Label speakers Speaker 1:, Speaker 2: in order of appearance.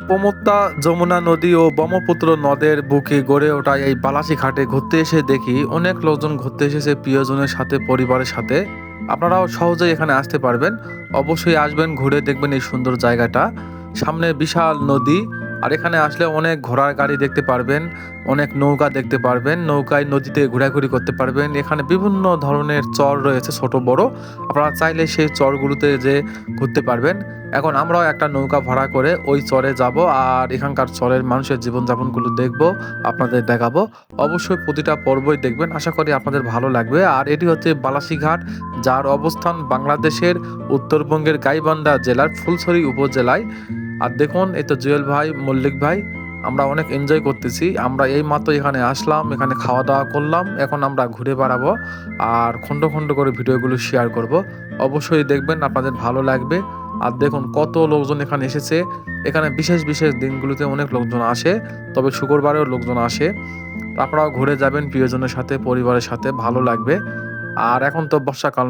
Speaker 1: প্রমত্তা যমুনা নদী ও ব্রহ্মপুত্র নদের বুকে গড়ে ওঠা এই বালাসী ঘাটে ঘুরতে এসে দেখি অনেক লোকজন ঘুরতে এসেছে প্রিয়জনের সাথে, পরিবারের সাথে। আপনারাও সহজেই এখানে আসতে পারবেন। অবশ্যই আসবেন, ঘুরে দেখবেন এই সুন্দর জায়গাটা। সামনে বিশাল নদী, আর এখানে আসলে অনেক ঘোড়ার গাড়ি দেখতে পারবেন, অনেক নৌকা দেখতে পারবেন, নৌকায় নদীতে ঘোরাঘুরি করতে পারবেন। এখানে বিভিন্ন ধরনের চর রয়েছে, ছোট বড়। আপনারা চাইলে সেই চরগুলোতে যে ঘুরতে পারবেন। এখন আমরাও একটা নৌকা ভাড়া করে ওই চরে যাব, আর এখানকার চরের মানুষের জীবনযাপনগুলো দেখব, আপনাদের দেখাবো। অবশ্যই প্রতিটা পর্বই দেখবেন, আশা করি আপনাদের ভালো লাগবে। আর এটি হচ্ছে বালাসীঘাট, যার অবস্থান বাংলাদেশের উত্তরবঙ্গের গাইবান্ধা জেলার ফুলছড়ি উপজেলায়। আর দেখুন, এই তো জুয়েল ভাই, মল্লিক ভাই, আমরা অনেক এনজয় করতেছি। আমরা এই মাত্র এখানে আসলাম, এখানে খাওয়া দাওয়া করলাম, এখন আমরা ঘুরে বেড়াবো আর খন্ড খন্ড করে ভিডিওগুলো শেয়ার করব। অবশ্যই দেখবেন, আপনাদের ভালো লাগবে। আর দেখুন কত লোকজন এখানে এসেছে। এখানে বিশেষ বিশেষ দিনগুলোতে অনেক লোকজন আসে, তবে শুক্রবারেও লোকজন আসে। আপনারাও ঘুরে যাবেন প্রিয়জনের সাথে, পরিবারের সাথে, ভালো লাগবে। আর এখন তো বর্ষাকাল।